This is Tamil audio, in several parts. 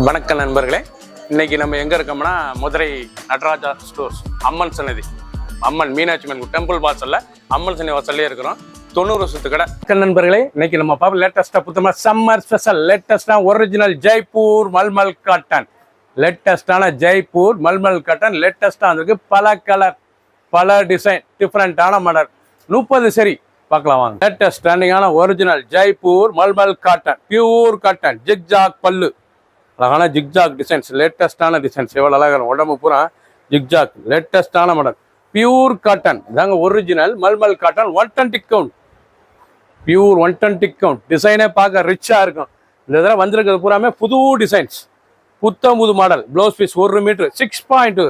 வணக்கம் நண்பர்களே, இன்னைக்கு நம்ம எங்க இருக்கோம்னா மதுரை நடராஜா ஸ்டோர்ஸ் அம்மன் சன்னதி, அம்மன் மீனாட்சி அம்மன் டெம்பிள் வாசல்ல அம்மன் சன்னதி வாசல்லே இருக்கிறோம். 90 வருஷத்து கடை. நண்பர்களே, இன்னைக்கு நம்ம பார்ப்போம் லேட்டஸ்டா புத்தமா சம்மர் ஸ்பெஷல் லேட்டஸ்டா ஒரிஜினல் ஜெய்ப்பூர் மல்மல் காட்டன். லேட்டஸ்டான ஜெய்ப்பூர் மல்மல் காட்டன் லேட்டஸ்டா வந்திருக்கு. பல கலர், பல டிசைன், டிஃப்ரெண்டான மாடல். 30 சரி பார்க்கலாம் வாங்க. லேட்டஸ்ட் ட்ரெண்டிங்கான original Jaipur malmal cotton, pure cotton, zigzag pallu, அழகான ஜிக்ஜாக் டிசைன்ஸ், லேட்டஸ்டான டிசைன்ஸ். எவ்வளோ அழகாக உடம்பு பூரா ஜிக்ஜாக், லேட்டஸ்டான மாடல், பியூர் காட்டன். இதாங்க original malmal cotton. 120 count, pure 120 count. டிசைனே பார்க்க ரிச்சாக இருக்கும். இந்த இதில் வந்திருக்கிறது பூராமே புது டிசைன்ஸ், புது model. Blouse piece 1 metre 6.6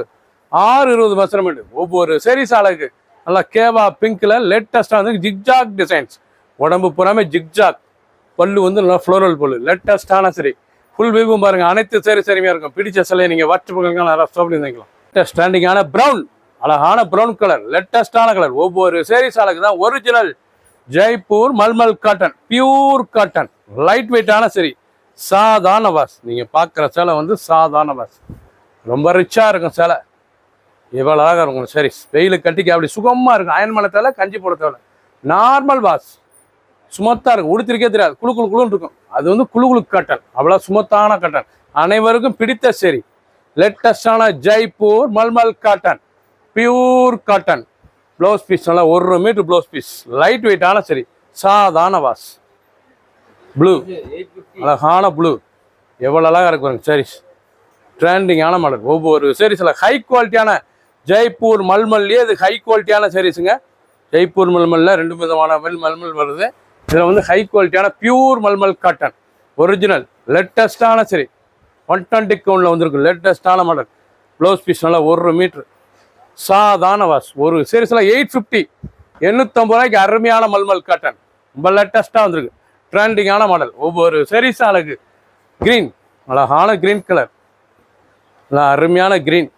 20 measurement. ஒவ்வொரு சரி சாலைக்கு நல்லா கேவா பிங்க்ல லேட்டஸ்டாக வந்து ஜிக்ஜாக் டிசைன்ஸ். உடம்பு பூராமே ஜிக்ஜாக். பல்லு வந்து நல்லா ஃப்ளோரல் பல்லு, லேட்டஸ்டான சரி. ஃபுல் வியூவும் பாருங்க, அனைத்து சரிமையாக இருக்கும். பிடிச்ச சிலையை நீங்கள் வாட்ச் பண்ணுங்க, ஸ்டாப்லாம் ஸ்டாண்டிங்கான ப்ரௌன், அழகான ப்ரௌன் கலர், லேட்டஸ்டான கலர். ஒவ்வொரு சேரி சாலைக்கு தான் original Jaipur malmal cotton, pure cotton, light வெயிட்டான சரி, சாதாரண வாஸ். நீங்கள் பார்க்குற சேலை வந்து சாதாரண வாஸ், ரொம்ப ரிச்சாக இருக்கும் சேலை. இவ்வளோ அழகாக இருக்கும் சரி. வெயிலுக்கு கட்டிக்க அப்படி சுகமாக இருக்கும். அயன் பண்ண தேவை, கஞ்சி போட தேவை. நார்மல் வாஸ், சுமத்தாக இருக்கும். உடுத்திருக்கே தெரியாது, குழுன்னு இருக்கும். அது வந்து குழு காட்டன், அவ்வளோ சுமத்தான காட்டன், அனைவருக்கும் பிடித்த சரி. லேட்டஸ்டான Jaipur malmal cotton, pure cotton. Blouse piece நல்லா 1 மீட்டர் ப்ளவுஸ் பீஸ், லைட் வெயிட்டான சரி, சாதாரண வாஸ். ப்ளூ, அழகான ப்ளூ, எவ்வளோ அழகாக இருக்கும் சரிஸ். ட்ரெண்டிங்கான மாடல். ஒவ்வொரு சீரீஸில் ஹை குவாலிட்டியான ஜெய்ப்பூர் மல்மல்லையே இது ஹை குவாலிட்டியான சீரீஸுங்க. ஜெய்ப்பூர் மல்மல்ல 2 விதமான மல்மல் வருது. இதில் வந்து ஹை குவாலிட்டியான பியூர் மல்மல் காட்டன், ஒரிஜினல் லேட்டஸ்டான சரி. 120 கவுண்டில் வந்துருக்கு, லேட்டஸ்டான மாடல். ப்ளவுஸ் பீஸ் நல்லா 1 மீட்ரு, சாதாரண வாஸ். ஒரு சீரீஸில் 850, 850 ரூபாய்க்கு அருமையான மல்மல் காட்டன், ரொம்ப லேட்டஸ்ட்டாக வந்திருக்கு. ட்ரெண்டிங்கான மாடல். ஒவ்வொரு சீரீஸ் அழகு. க்ரீன், அழகான க்ரீன் கலர், அருமையான க்ரீன்.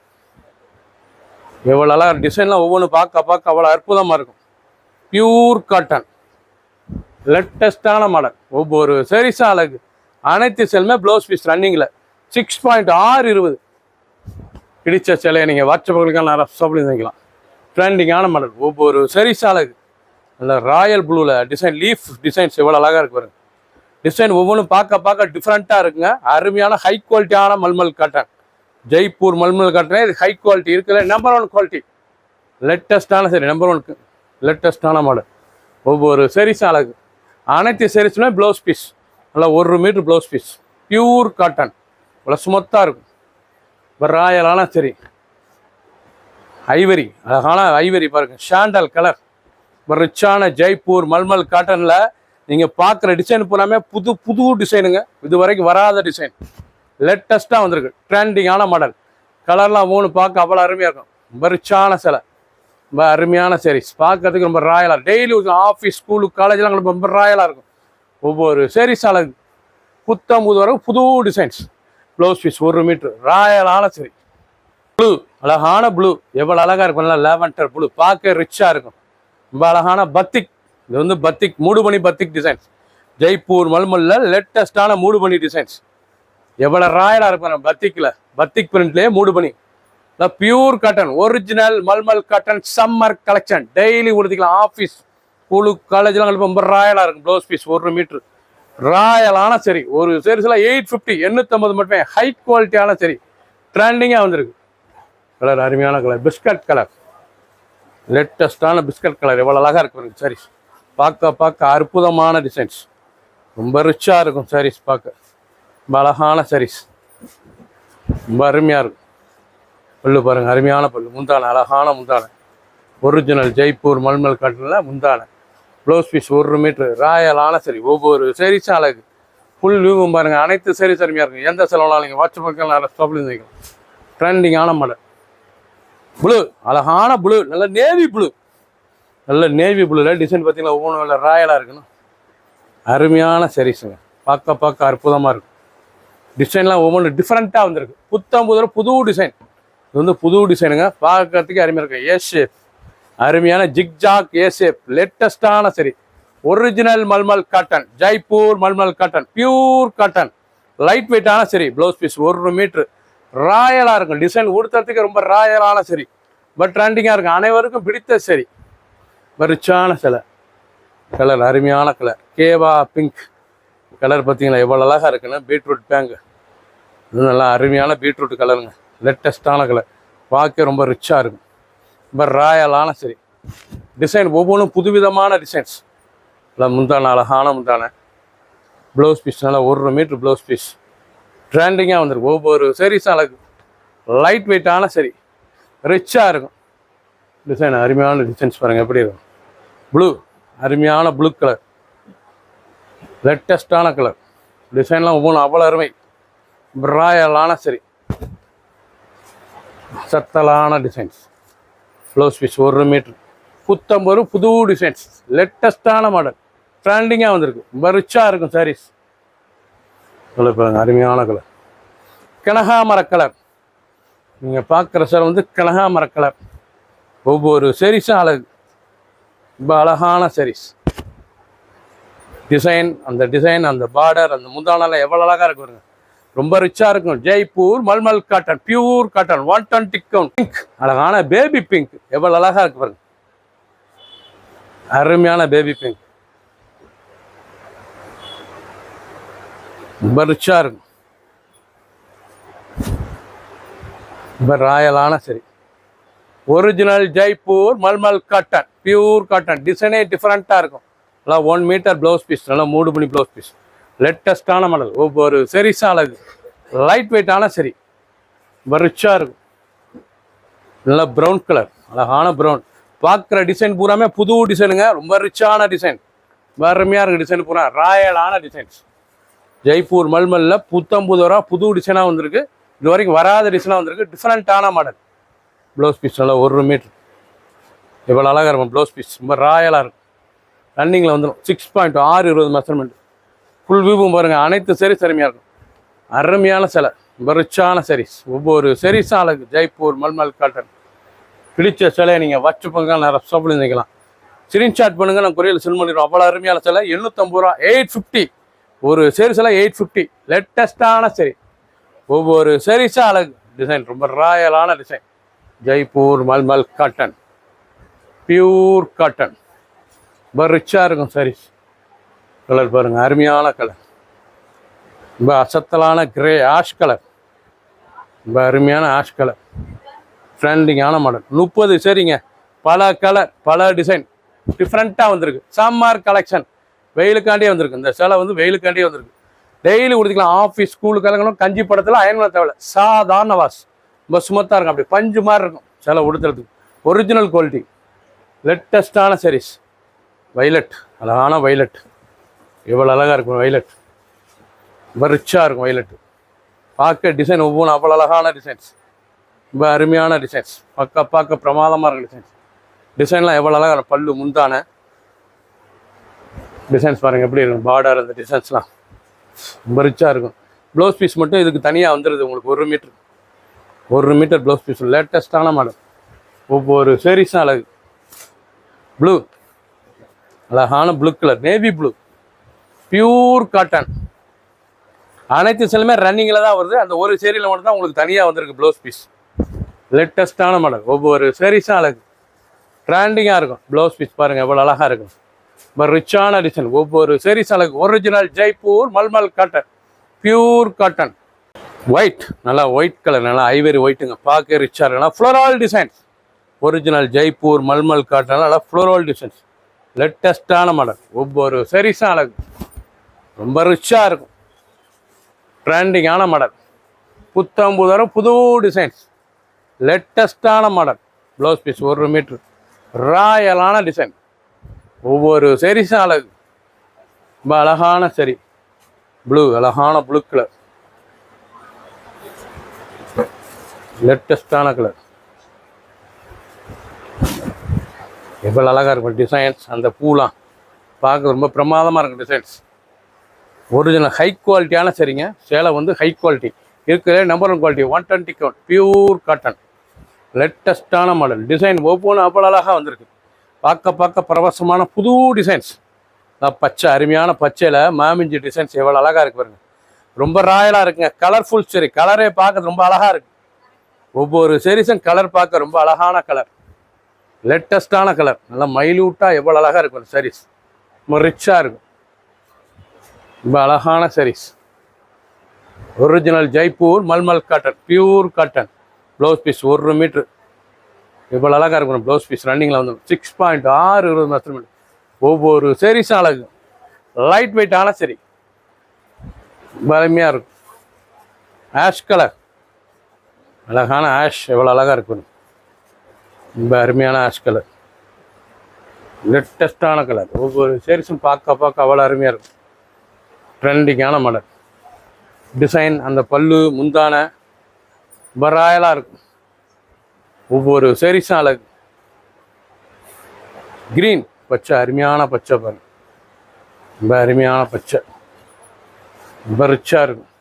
எவ்வளோ அழகாக டிசைன்லாம் ஒவ்வொன்றும் பார்க்க அவ்வளோ அற்புதமாக இருக்கும். பியூர் காட்டன், லேட்டஸ்டான மாடல். ஒவ்வொரு சீரீஸும் அழகு. அனைத்து சேலுமே ப்ளவுஸ் பீஸ் ரன்னிங்கில் 6.6 20. பிடிச்ச சேலையை நீங்கள் வாட்ஸ்அப்புகளுக்காக நிறைய சாப்பிட்டு நினைக்கலாம். ட்ரெண்டிங்கான மாடல். ஒவ்வொரு சீரீஸும் அழகு. நல்ல ராயல் ப்ளூவில் டிசைன், லீஃப் டிசைன்ஸ் எவ்வளோ அழகாக இருக்கு பாருங்க. டிசைன் ஒவ்வொன்றும் பார்க்க டிஃப்ரெண்ட்டாக இருக்குங்க. அருமையான ஹை குவாலிட்டியான மல்மல் காட்டன், ஜெய்ப்பூர் மல்மல் காட்டனே இது ஹை குவாலிட்டி இருக்குல்ல, நம்பர் 1 குவாலிட்டி. லேட்டஸ்டான சரி, நம்பர் 1 லேட்டஸ்டான மாடல். ஒவ்வொரு சீரீஸும் அழகு. அனைத்து சீரீஸுமே ப்ளவுஸ் பீஸ் நல்லா 1 metre blouse piece, pure cotton, இவ்வளோ சுமத்தாக இருக்கும். இப்போ ராயலான சரி, ஐவரி, அழகான ஐவரி பாருங்க, ஷாண்டல் கலர். இப்போ ரிச்சான ஜெய்ப்பூர் மல்மல் காட்டனில் நீங்கள் பார்க்குற டிசைன் பூராமே புது டிசைனுங்க. இது வரைக்கும் வராத டிசைன், லேட்டஸ்ட்டாக வந்திருக்கு. ட்ரெண்டிங்கான மாடல். கலர்லாம் பார்க்க அவ்வளோ அருமையாக இருக்கும். ரொம்ப ரிச்சான சிலை, ரொம்ப அருமையான சாரீஸ். பார்க்கறதுக்கு ரொம்ப ராயலாக, டெய்லி ஆஃபீஸ், ஸ்கூலு, காலேஜெலாம் ரொம்ப ராயலாக இருக்கும். ஒவ்வொரு சாரீஸ் அழகு. வரைக்கும் புது டிசைன்ஸ். ப்ளவுஸ் பீஸ் 1 மீட்ரு, ராயலான சரி. ப்ளூ, அழகான ப்ளூ, எவ்வளோ அழகாக இருக்கும். நல்லா லேவண்டர் ப்ளூ, பார்க்க ரிச்சாக இருக்கும். ரொம்ப அழகான பத்திக். இது வந்து பத்திக், மூடுபனி பத்திக் டிசைன்ஸ். ஜெய்ப்பூர் மல்மல்ல லேட்டஸ்டான மூடுபனி டிசைன்ஸ். எவ்வளோ ராயலாக இருப்பாங்க பத்திக்கில். பத்திக் பிரிண்ட்லேயே மூடுபனி, pure cotton, original malmal cotton summer collection. Daily உடுத்திக்கலாம். ஆஃபீஸ், ஸ்கூலு, காலேஜ்லாம் ரொம்ப ராயலாக இருக்கும். ப்ளவுஸ் பீஸ் 1 மீட்ரு, ராயலான சரி. ஒரு சீரீஸில் 850, 850 மட்டுமே. ஹை குவாலிட்டியான சரி, ட்ரெண்டிங்காக வந்திருக்கு. கலர் அருமையான கலர், பிஸ்கட் கலர், லேட்டஸ்டான பிஸ்கட் கலர். எவ்வளோ அழகாக இருக்கு சாரீஸ். பார்க்க அற்புதமான டிசைன்ஸ், ரொம்ப ரிச்சாக இருக்கும் சாரீஸ். பார்க்க ரொம்ப அழகான சாரீஸ், ரொம்ப அருமையாக இருக்கும். பல்லு பாருங்கள், அருமையான பல்லு. முந்தானை, அழகான முந்தானை, ஒரிஜினல் ஜெய்ப்பூர் மல்மல் காட்டனில் முந்தானை. ப்ளவுஸ் பீஸ் 1 மீட்ரு, ராயலான சரி. ஒவ்வொரு சீரீஸும் அழகு. ஃபுல் வியூவும் பாருங்கள், அனைத்து சீரீஸ் அருமையாக இருக்கும். எந்த செலவுனாலும் நீங்கள் வாட்ஸ்அப்புக்கு நிறைய ஸ்டாப்ல நினைக்கலாம். ட்ரெண்டிங்கான மாடல். ப்ளூ, அழகான ப்ளூ, நல்ல நேவி ப்ளூ, நல்ல நேவி ப்ளூவில் டிசைன் பார்த்தீங்கன்னா ஒவ்வொன்றும் ராயலாக இருக்கணும். அருமையான சீரீஸுங்க. பார்க்க அற்புதமாக இருக்கும். டிசைன்லாம் ஒவ்வொன்று டிஃப்ரெண்ட்டாக வந்திருக்கு. புது டிசைன். இது வந்து புது டிசைனுங்க. பார்க்கறதுக்கு அருமையாக இருக்கும். ஏ ஷேப், அருமையான ஜிக்ஜாக் ஏ ஷேப், லேட்டஸ்டான சரி. Original malmal cotton, Jaipur malmal cotton, pure cotton, light வெயிட்டான சரி. ப்ளவுஸ் பீஸ் 1 மீட்ரு ராயலாக இருக்கும். டிசைன் உடுத்துறதுக்கு ரொம்ப ராயலான சரி. பட் ட்ரெண்டிங்காக இருக்கும். அனைவருக்கும் பிடித்த சரி. ரிச்சான சிலை. கலர் அருமையான கலர். கேவா பிங்க் கலர் பார்த்தீங்களா எவ்வளோ அழகாக இருக்குன்னு. பீட்ரூட் பேங்க் இது நல்லா அருமையான பீட்ரூட் கலருங்க. லேட்டஸ்டான கலர். பார்க்க ரொம்ப ரிச்சாக இருக்கும். ரொம்ப ராயலான சரி. டிசைன் ஒவ்வொன்றும் புதுவிதமான டிசைன்ஸ். நல்லா முந்தான அழகான முந்தான. ப்ளவுஸ் பீஸ் நல்லா 1 மீட்ரு ப்ளவுஸ் பீஸ். ட்ரெண்டிங்காக வந்துருக்கு. ஒவ்வொரு சரிஸும் அழகு. லைட் வெயிட்டான சரி. ரிச்சாக இருக்கும். டிசைன் அருமையான டிசைன்ஸ் பாருங்கள் எப்படி இருக்கும். ப்ளூ அருமையான ப்ளூ கலர். லேட்டஸ்டான கலர். டிசைன்லாம் ஒவ்வொன்றும் அவ்வளோ அருமை. ராயலான சரி. சத்தலான டிசைன்ஸ். Blouse piece 1 metre. புத்தம்பது புது டிசைன்ஸ். லேட்டஸ்டான மாடல். ட்ரெண்டிங்காக வந்திருக்கு. ரொம்ப ரிச்சாக இருக்கும் சாரீஸ். கலர் பாருங்கள் அருமையான கலர். கனகாமர கலர். நீங்கள் பார்க்குற சார் வந்து கனகாமர கலர். ஒவ்வொரு சாரீஸும் அழகு. ரொம்ப அழகான சாரீஸ். டிசைன் அந்த பார்டர் அந்த முந்தானெல்லாம் எவ்வளோ அழகாக இருக்கு பாருங்க. ரொம்ப ரிச்சாக இருக்கும். Jaipur malmal cotton pure cotton 120 count. Pink அழகான பேபி பிங்க் எவ்வளோ அழகாக இருக்கு பாருங்க. அருமையான பேபி பிங்க். ரொம்ப ரிச்சாக இருக்கும். ரொம்ப ராயலான sari. Original Jaipur malmal cotton pure cotton. டிசைனே டிஃப்ரெண்ட்டாக இருக்கும். நல்லா 1 மீட்டர் ப்ளவுஸ் பீஸ். நல்லா 3 மணி ப்ளவுஸ் பீஸ். லேட்டஸ்டான மாடல். ஒவ்வொரு சரிஸும் அழகு. லைட் வெயிட்டான சரி. ரொம்ப ரிச்சாக இருக்கும். நல்லா ப்ரௌன் கலர். அழகான ப்ரௌன். பார்க்குற டிசைன் பூராமே புது டிசைனுங்க. ரொம்ப ரிச்சான டிசைன். அருமையாக இருக்குது டிசைன் பூரா. ராயலான டிசைன்ஸ். ஜெய்ப்பூர் மல்மல்ல புத்தம்புதூரா புது டிசைனாக வந்திருக்கு. இது வரைக்கும் வராத டிசைனாக வந்திருக்கு. டிஃப்ரெண்ட்டான மாடல். ப்ளவுஸ் பீஸ் நல்லா 1 மீட்ரு. எவ்வளோ அழகாக இருக்கும் ப்ளவுஸ் பீஸ். ரொம்ப ராயலாக இருக்கும். ரன்னிங்கில் வந்துடும். 6.620 மெஷர்மெண்ட். ஃபுல் வியூவும் பாருங்கள். அனைத்து சாரீஸ் அருமையாக இருக்கும். அருமையான சிலை. ரொம்ப ரிச்சான சாரீஸ். ஒவ்வொரு சாரீஸும் அழகு. ஜெய்ப்பூர் மல்மல் காட்டன். பிடிச்ச சிலையை நீங்கள் வச்சுப்போங்க. நிறைய சப்ளை நினைக்கலாம். ஸ்க்ரீன்ஷாட் பண்ணுங்கள். நான் கொரியரில் சென்ட் பண்ணிடுவோம். அவ்வளோ அருமையான சிலை. 750 ரூபா. 850 ஒரு சாரீஸெல்லாம் 850. லேட்டஸ்டான சரி. ஒவ்வொரு சாரீஸும் அழகு. டிசைன் ரொம்ப ராயலான design. Jaipur malmal cotton pure cotton. ரொம்ப ரிச்சாக இருக்கும் சாரீஸ். கலர் பாருங்கள் அருமையான கலர். ரொம்ப அசத்தலான கிரே ஆஷ் கலர். ரொம்ப அருமையான ஆஷ் கலர். ட்ரெண்டிங்கான மாடல். 30 சரிங்க. பல கலர் பல டிசைன் டிஃப்ரெண்ட்டாக வந்திருக்கு. Summer collection. வெயிலுக்காண்டியே வந்திருக்கு. இந்த சேலை வந்து வெயிலுக்காண்டியே வந்திருக்கு. டெய்லி கொடுத்துக்கலாம். ஆஃபீஸ் ஸ்கூலுக்கெல்லாம் கஞ்சி படத்தில் அயன் பண்ண தேவையில்ல. சாதாரண வாஷ். ரொம்ப சுமத்தாக இருக்கும். அப்படி பஞ்சு மாதிரி இருக்கும் சேலை உடுத்துறதுக்கு. Original quality. லேட்டஸ்டான சாரீஸ். வைலட் அழகான வைலட். எவ்வளோ அழகாக இருக்கும் வைலட். ரொம்ப ரிச்சாக இருக்கும் வைலட். பார்க்க டிசைன் ஒவ்வொன்றும் அவ்வளோ அழகான டிசைன்ஸ். ரொம்ப அருமையான டிசைன்ஸ். பார்க்க பிரமாதமாக இருக்கும் டிசைன்ஸ். டிசைன்லாம் எவ்வளோ அழகாக இருக்கும். பல்லு முந்தான டிசைன்ஸ் பாருங்கள் எப்படி இருக்கும். பார்டர் அந்த டிசைன்ஸ்லாம் ரொம்ப ரிச்சாக இருக்கும். ப்ளவுஸ் பீஸ் மட்டும் இதுக்கு தனியாக வந்துடுது உங்களுக்கு. 1 மீட்டர் ப்ளவுஸ் பீஸ். லேட்டஸ்டான மாடல். ஒவ்வொரு சாரீஸும் அழகு. ப்ளூ அழகான blue colour. Navy blue pure cotton. அனைத்து சிலுமே ரன்னிங்கில் தான் வருது. அந்த ஒரு சேரீயில் மட்டும் தான் உங்களுக்கு தனியாக வந்திருக்கு ப்ளவுஸ் பீஸ். லேட்டஸ்டான மாடல். ஒவ்வொரு சாரீஸும் அழகு. ட்ரெண்டிங்காக இருக்கும். ப்ளவுஸ் பீஸ் பாருங்கள் எவ்வளோ அழகாக இருக்கும். ரொம்ப ரிச்சான டிசைன். ஒவ்வொரு சாரீஸ் அழகு. Original Jaipur malmal cotton pure cotton. White நல்லா ஒயிட் கலர். நல்லா ஐவரி ஒயிட்டுங்க. பார்க்க ரிச்சாக இருக்குன்னா floral designs. Original Jaipur malmal cotton. நல்லா ஃப்ளோரல் டிசைன்ஸ். லேட்டஸ்டான மாடல். ஒவ்வொரு சாரீஸும் அழகு. ரொம்ப ரிச்சாக இருக்கும். ட்ரெண்டிங்கான மாடல். புத்தம்புதரும் புது டிசைன்ஸ். லேட்டஸ்டான மாடல். Blouse piece 1 metre. ராயலான டிசைன். ஒவ்வொரு சாரீஸும் அழகு. ரொம்ப அழகான சரி. ப்ளூ அழகான ப்ளூ கலர். லேட்டஸ்டான கலர். எவ்வளோ அழகாக இருக்கும் டிசைன்ஸ். அந்த பூலாம் பார்க்க ரொம்ப பிரமாதமாக இருக்கும் டிசைன்ஸ். ஒரிஜினல் ஹை குவாலிட்டியான சரிங்க. சேலை வந்து ஹை குவாலிட்டி இருக்கிற number 1 quality. 120 count pure cotton. லேட்டஸ்டான மாடல். டிசைன் ஒவ்வொன்றும் அவ்வளோ அழகாக வந்திருக்கு. பார்க்க பிரவசமான புது டிசைன்ஸ். பச்சை அருமையான பச்சையில் மாமிஞ்சி டிசைன்ஸ் எவ்வளோ அழகாக இருக்கு பாருங்க. ரொம்ப ராயலாக இருக்குங்க. கலர்ஃபுல் சரி, கலரே பார்க்க ரொம்ப அழகாக இருக்கு. ஒவ்வொரு சரிஸும் கலர் பார்க்க ரொம்ப அழகான கலர், லேட்டஸ்டான கலர், நல்லா மைல்யூட்டாக எவ்வளோ அழகாக இருக்கும் அந்த சாரீஸ். ரொம்ப ரிச்சாக இருக்கும், ரொம்ப அழகான saris. Original Jaipur malmal cotton, pure cotton. Blouse piece 1 metre இவ்வளோ அழகாக இருக்கணும். ப்ளவுஸ் பீஸ் ரன்னிங்கில் வந்து 6.6 20 மெஷர்மெண்ட். ஒவ்வொரு சாரீஸும் அழகு, லைட் வெயிட்டான சரி, அருமையாக இருக்கும். ஆஷ் கலர், அழகான ஆஷ் எவ்வளோ அழகாக இருக்கும். ரொம்ப அருமையான ஆஷ் கலர், லேட்டஸ்டான கலர். ஒவ்வொரு சாரீஸும் பார்க்க அவ்வளோ அருமையாக இருக்கும். ட்ரெண்டிங்கான மாடல் டிசைன். அந்த பல்லு முந்தான ராயலாக இருக்கும். ஒவ்வொரு சாரீஸும் அழகு. கிரீன் பச்சை, அருமையான பச்சை பாருங்க, ரொம்ப அருமையான பச்சை, ரொம்ப ரிச்சாக இருக்கும்.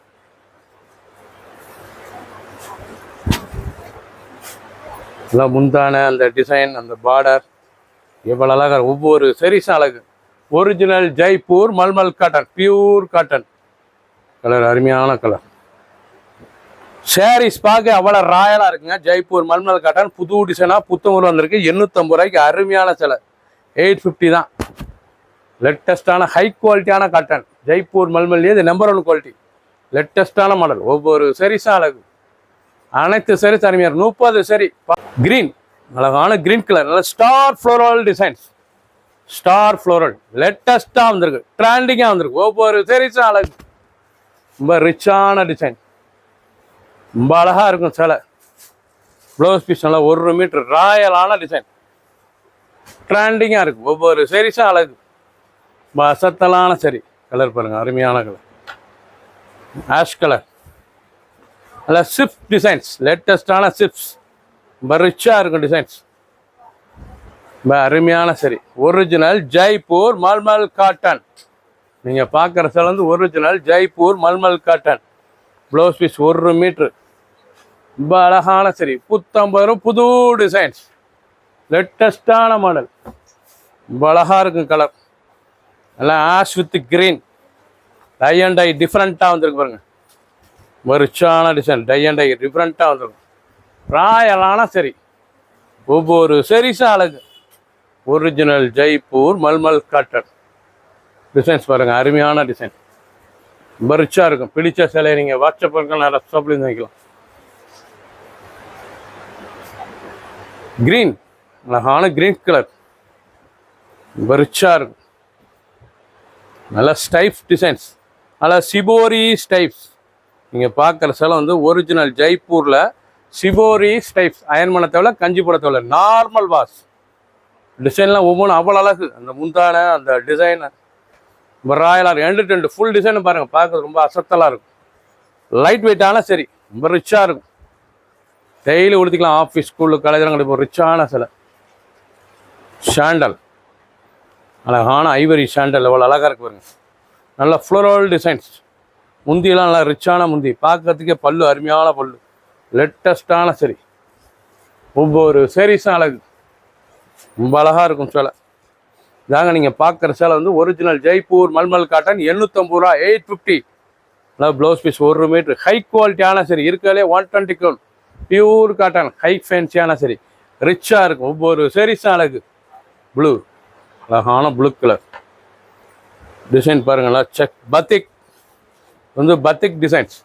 எல்லாம் முந்தான அந்த டிசைன், அந்த பார்டர் எவ்வளோ அழகாக. ஒவ்வொரு சாரீஸும் அழகு. Original Jaipur malmal cotton, pure cotton. Colour அருமையான கலர். சாரீஸ் பார்க்க அவ்வளோ ராயலாக இருக்குங்க. ஜெய்ப்பூர் மல்மல் காட்டன் புது டிசைனாக புத்தூர் வந்திருக்கு. 850 ரூபாய்க்கு அருமையான சிலை. 850 தான். லேட்டஸ்டான ஹை குவாலிட்டியான காட்டன். ஜெய்ப்பூர் மல்மல்லே இது நம்பர் 1 குவாலிட்டி, லேட்டஸ்டான மாடல். ஒவ்வொரு சாரீஸும் அழகு. அனைத்து சாரீஸ் அருமையாக 30 சாரி. கிரீன், அழகான கிரீன் கலர், நல்ல star floral designs. Star floral லேட்டஸ்ட்டாக வந்திருக்கு, ட்ரெண்டிங்காக வந்திருக்கு. ஒவ்வொரு சாரீஸும் அழகு, ரொம்ப ரிச்சான டிசைன், ரொம்ப அழகாக இருக்கும் சேலை. ப்ளவுஸ் பீஸ் நல்லா 1 மீட்டர் ராயலான டிசைன், ட்ரெண்டிங்காக இருக்கும். ஒவ்வொரு சாரீஸும் அழகு, அசத்தலான சரி. கலர் பாருங்கள், அருமையான கலர் ஆஷ் கலர். நல்லா சிப்ஸ் டிசைன்ஸ், லேட்டஸ்டான சிப்ஸ், ரொம்ப ரிச்சாக இருக்கும் டிசைன்ஸ், ரொம்ப அருமையான சரி. Original Jaipur malmal cotton. நீங்கள் பார்க்குற சேலை வந்து original Jaipur malmal cotton. Blouse piece 1 metre, ரொம்ப அழகான சரி. புத்தம்பரும் புது டிசைன்ஸ், லேட்டஸ்டான மாடல், ரொம்ப அழகாக இருக்கும் கலர். எல்லாம் ash with green, tie and dye டிஃப்ரெண்ட்டாக வந்துருக்கு பாருங்கள். ரிச்சான டிசைன், டை அண்ட் டை டிஃப்ரெண்ட்டாக வந்துருக்கும். ராயலான சரி. ஒவ்வொரு சாரீஸும் அழகு. Original Jaipur malmal cotton. Designs பாருங்கள், அருமையான டிசைன், ரொம்ப ரிச்சாக இருக்கும். பிடிச்ச சிலையை நீங்கள் வாட்ஸ்அப் இருக்கலாம், வாட்ஸ்அப்லேருந்து வைக்கலாம். கிரீன், அழகான கிரீன் கலர், ரொம்ப ரிச்சாக இருக்கும். நல்லா ஸ்டைப்ஸ் டிசைன்ஸ், நல்லா சிபோரி ஸ்டைப்ஸ். நீங்கள் பார்க்குற சிலை வந்து ஒரிஜினல் ஜெய்ப்பூரில் சிபோரி ஸ்டைப்ஸ். அயன் பண்ண தேவை, கஞ்சி போட தேவை, நார்மல் வாஷ். டிசைன்லாம் ஒவ்வொன்றும் அவ்வளோ அழகு. அந்த முந்தான அந்த டிசைன் ரொம்ப ராயலாக இருக்கும். 2 to 2 ஃபுல் டிசைன் பாருங்கள், பார்க்குறது ரொம்ப அசத்தலாக இருக்கும். லைட் வெயிட்டான சரி, ரொம்ப ரிச்சாக இருக்கும். டெய்லி உடுத்திக்கலாம், ஆஃபீஸ் ஸ்கூலு காலேஜெலாம் கிடைக்கும். ரிச்சான சிலை. சாண்டல், அழகான ஐவரி சாண்டல், எவ்வளோ அழகாக இருக்கு பாருங்க. நல்ல ஃப்ளோரல் டிசைன்ஸ். முந்தியெல்லாம் நல்லா ரிச்சான முந்தி, பார்க்கறதுக்கே பல்லு அருமையான பல்லு, லேட்டஸ்டான சரி. ஒவ்வொரு சாரீஸும் அழகு, ரொம்ப அழகாக இருக்கும் சேலை. இதாங்க நீங்கள் பார்க்குற சேலை வந்து ஒரிஜினல் ஜெய்ப்பூர் மல்மல் காட்டன். 850 ரூபா, 850. நல்லா ப்ளவுஸ் பீஸ் 1 மீட்ரு, ஹை குவாலிட்டியான சரி. இருக்கிறதே 120 கவுண்ட், பியூர் காட்டன், ஹை ஃபேன்சியான சரி, ரிச்சாக இருக்கும். ஒவ்வொரு சாரீஸும் அழகு. ப்ளூ, அழகான ப்ளூ கலர் டிசைன் பாருங்களா. செக் பத்திக் வந்து பத்திக் டிசைன்ஸ்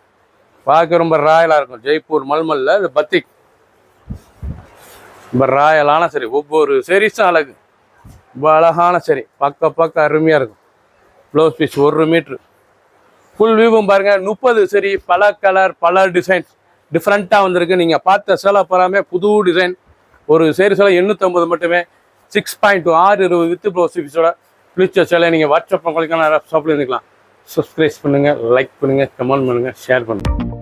பார்க்க ரொம்ப ராயலாக இருக்கும். ஜெய்ப்பூர் மல்மல்ல இது பத்திக், ரொம்ப ராயலான சரி. ஒவ்வொரு சாரீஸும் அழகு, ரொம்ப அழகான சரி. பார்க்க அருமையாக இருக்கும். Blouse piece 1 metre. ஃபுல் வியூவும் பாருங்கள். 30 சரி, பல கலர், பல டிசைன்ஸ் டிஃப்ரெண்ட்டாக வந்திருக்கு. நீங்கள் பார்த்த சேலை பராமே புது டிசைன். ஒரு சேரீ சேலை 850 மட்டுமே. 6.2 620 வித் ப்ளவுஸ் பீஸோட. பிடிச்ச சேலை நீங்கள் வாட்ஸ்அப் பண்ணிக்கலாம், ஷாப்பில் இருந்துக்கலாம். சப்ஸ்கிரைப் பண்ணுங்கள், லைக் பண்ணுங்கள், கமெண்ட் பண்ணுங்கள், ஷேர் பண்ணுங்கள்.